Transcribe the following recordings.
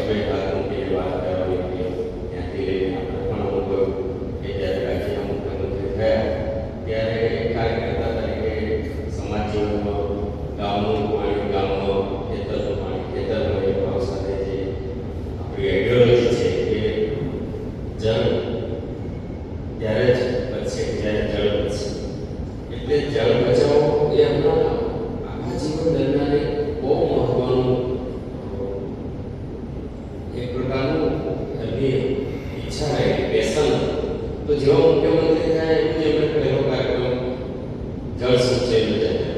હવે હાથ મૂકીને વાત કરવાની હતી. ત્યાંથી લઈને આપણે પણ અનુભવ કે જ્યારે રાજ્યના મુખ્યમંત્રી થયા ત્યારે કાર્યકર્તા તરીકે સમાજ જીવનમાં ગામનું પાણી ગામમાં, ખેતરનું પાણી ખેતરમાં, એ ભાવ સાથે જે આપણી આઈડિયોલોજી છે કે જળ ત્યારે જ બચશે જ્યારે જળ બચશે. એટલે જળ બચાવો એ આપણા આખા જીવન દરમિયાન એક બહુ મહત્વનું એક પ્રકારનું એમની ઈચ્છા રહી, પેશન. તો જેવા મુખ્યમંત્રી થાય એવું જ એમણે પહેલો કાર્યક્રમ જળ સંચય યોજાય.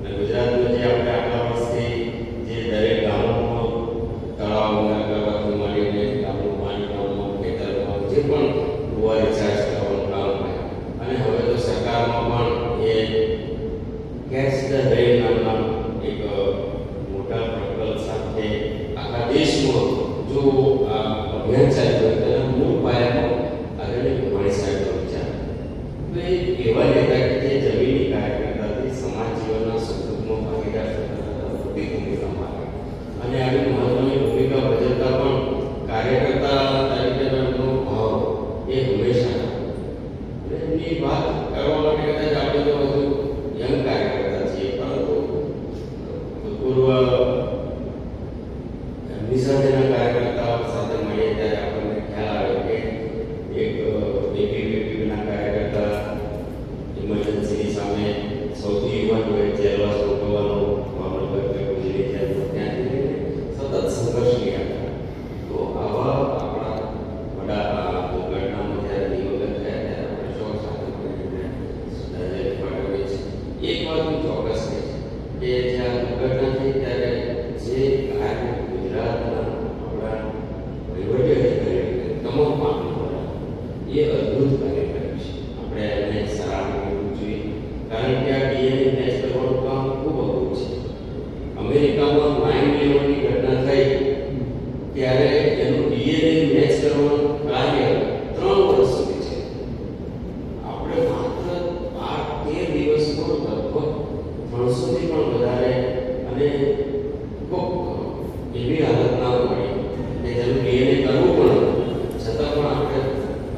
અને ગુજરાતમાં જે આપણે આટલા વર્ષથી જે દરેક ગામોમાં તળાવના કરવાથી માંડીને ગામનું પાણી ગામમાં ખેતરમાં જે પણ કુવા રિચાર્જ કરવાનું કામ થાય, અને હવે તો સરકારમાં પણ એ કેચ ધ રેન નામના એક મોટા પ્રકલ્પ સાથે આખા દેશમાં જો આ અભિયાન ચાલ્યું હોય તેના મૂળ પાયામાં આદરણીય રૂપાણી સાહેબનો વિચાર. તો એ એવા નેતા કે જે જમીની કાર્યકર્તાથી સમાજ જીવનના સુખ-દુઃખમાં ભાગીદાર થતા મોટી ભૂમિકામાં આવે, અને આવી મહત્વની ભૂમિકા ભજવતા પણ કાર્યકર્તા તરીકેનો એમનો ભાવ એ હંમેશા. એમની વાત કરવા માટે કદાચ આપણે તો હજુ યંગ કાર્યકર્તા છીએ, પરંતુ પૂર્વ એમની સાથેના કાર્યકર્તાઓ સાથે મળીએ ત્યારે આપણને ખ્યાલ આવે કે એક બેબીના કાર્યકર્તા ઇમરજન્સીની સામે સૌથી યુવાન હોય જેલવાસ રોકવાનો મામલતદાર ગુજરી જાય, ત્યાંથી સતત સંઘર્ષની હતા. તો આવા આપણા વડા દુર્ઘટનામાં જ્યારે દિવંગત થયા ત્યારે આપણે સૌ સાથે મળીને શ્રદ્ધાંજલિ પાઠવીએ છીએ. એક વાત હું ચોક્કસ કહીશ કે જ્યાં દુર્ઘટના થઈ ત્યારે જે કાર્ય ગુજરાતના આપણા વહીવટી અધિકારીઓ તમામ માનવ એ અદ્ભુત કાર્ય કર્યું છે. આપણે એને સરાહના કરવું જોઈએ, કારણ કે આ ડીએનએ મેચ કરવાનું કામ ખૂબ અઘરું છે. અમેરિકામાં 9/11ની ઘટના થઈ ત્યારે એનું ડીએનએ મેચ કરવાનું કાર્ય 3 વર્ષ સુધી છે. આપણે માત્ર 13 દિવસમાં લગભગ 300થી પણ વધારે, અને ખૂબ એવી હાલત ના પડી કે જેનું ડીએનએ કરવું પણ છતાં પણ આપણે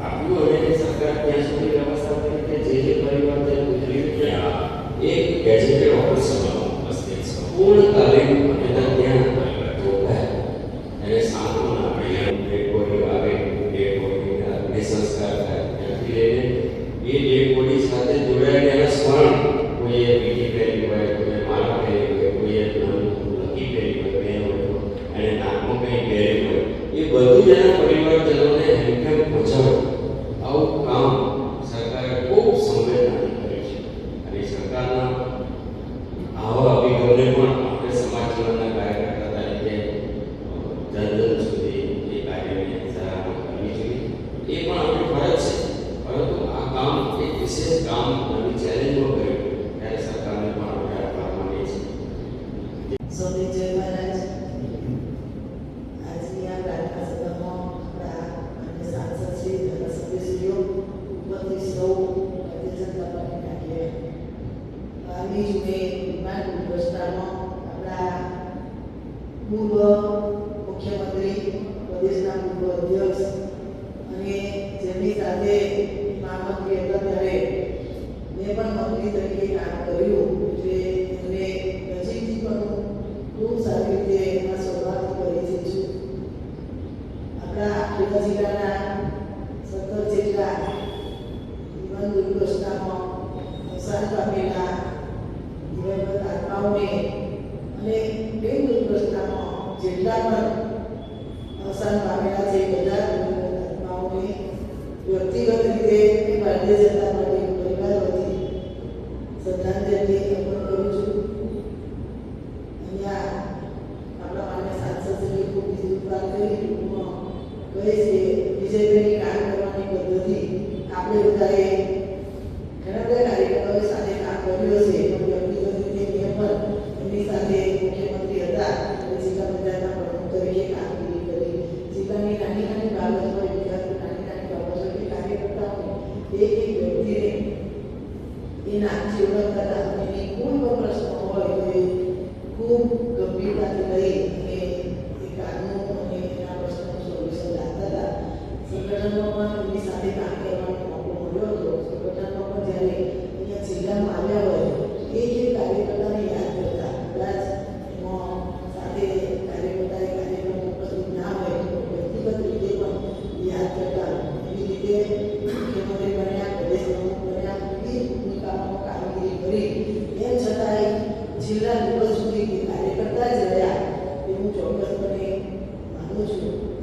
આપ્યું. અને સરકાર ત્યાં સુધી વ્યવસ્થા કરી કે જે પરિવાર જે ગુજરી ગયા એક ગેજેટેડ ઓફિસરમાં પૂર્ણકાલીન એના ત્યાં રોકાય, એને સાંત્વના આપી, ડેડ બોડી આવે, ડેડ બોડીના અગ્નિ સંસ્કાર થાય, ત્યાંથી લઈને એ ડેડ બોડી સાથે જોડાયેલા એના સ્મરણ, કોઈએ વીટી પહેરી હોય, કોઈએ માળા પહેરી હોય, કોઈએ લકી પહેરી હોય, બેન હોય તો એને નાકમાં કંઈ પહેરી હોય, એ બધું જ એના પરિવારજનોને હેમખેમ પહોંચાડે. આવું કામ સરકારે ખૂબ સંવેદનાથી કર્યું છે, અને સરકારના આવા અભિગમને પણ આપણે સમાજ જીવનના કાર્યકર્તા તરીકે જન સુધી એ કાર્યની સરાહના કરવી જોઈએ. એ પણ આપણી ફરજ છે. પરંતુ આ કામ એક વિશેષ કામ નવી ચેલેન્જમાં કર્યું ત્યારે સરકારને પણ આપણે આભાર માનીએ છીએ. સૌને જય મહારાજ. આજની આ પ્રાર્થના સભામાં આપણા માન્ય સાંસદ શ્રી, ધારાસભ્યશ્રીઓ, ઉપસ્થિત સૌ ભારતીય જનતા પાર્ટીના આગેવાનો, 12મી જૂને વિમાન દુર્ઘટનામાં આપણા પૂર્વ મુખ્યમંત્રી, પ્રદેશના પૂર્વ અધ્યક્ષ, અને જેમની સાથે મહામંત્રી હતા ત્યારે મેં પણ મંત્રી તરીકે કામ કર્યું, એટલે એમને નજીકથી પણ ખૂબ સારી રીતે એમાં શરૂઆત કરી છે. આપણા ખેડા જિલ્લાના 17 જેટલા વિમાન દુર્ઘટનામાં અવસાન પામેલા દિવંગત આત્માઓને, અને ટ્રેન દુર્ઘટનામાં જેટલા પણ અવસાન પામેલા છે બધા દિવંગત આત્માઓને વ્યક્તિગત રીતે ભારતીય જનતા પાર્ટી પરિવાર વતી શ્રદ્ધાંજલિ અર્પણ કરું છું. અહીંયા આપણા માન્ય સાંસદશ્રીએ ખૂબ વિસ્તૃત વાત કરી. ટૂંકમાં કહીશ કે વિજયભાઈની કામ કરવાની પદ્ધતિ આપણે બધાએ ઘણા બધા કાર્યકર્તાઓ સાથે કામ કર્યું હશે, પણ વ્યક્તિગત રીતે મેં પણ એમની સાથે મુખ્યમંત્રી હતા અને જિલ્લા પંચાયતના પ્રમુખ તરીકે કામગીરી કરી. જિલ્લાની નાની નાની બાબત હોય, ગુજરાતની નાની નાની બાબત હોય, કે કાર્યકર્તાઓને એક એક વ્યક્તિને એ નામથી ઓળખતા હતા, અને એની કોઈ પણ પ્રશ્ન હોય તો એ ખૂબ ગંભીરતાથી લઈ અને એ કામનું અને જિલ્લામાં આવ્યા હોય એ જે કાર્યકર્તાને યાદ કરતા કદાચ એમાં સાથે કાર્યકર્તાએ કાર્યક્રમ ઉપસ્થિત ના હોય તો વ્યક્તિગત રીતે પણ યાદ કરતા એવી રીતે મુખ્યમંત્રી બન્યા, પ્રદેશ પ્રમુખ બન્યા, વિવિધ ભૂમિકામાં કામગીરી કરી તેમ છતાંય છેલ્લા દિવસ સુધી તે કાર્યકર્તા જ રહ્યા એ હું ચોક્કસપણે માનું છું.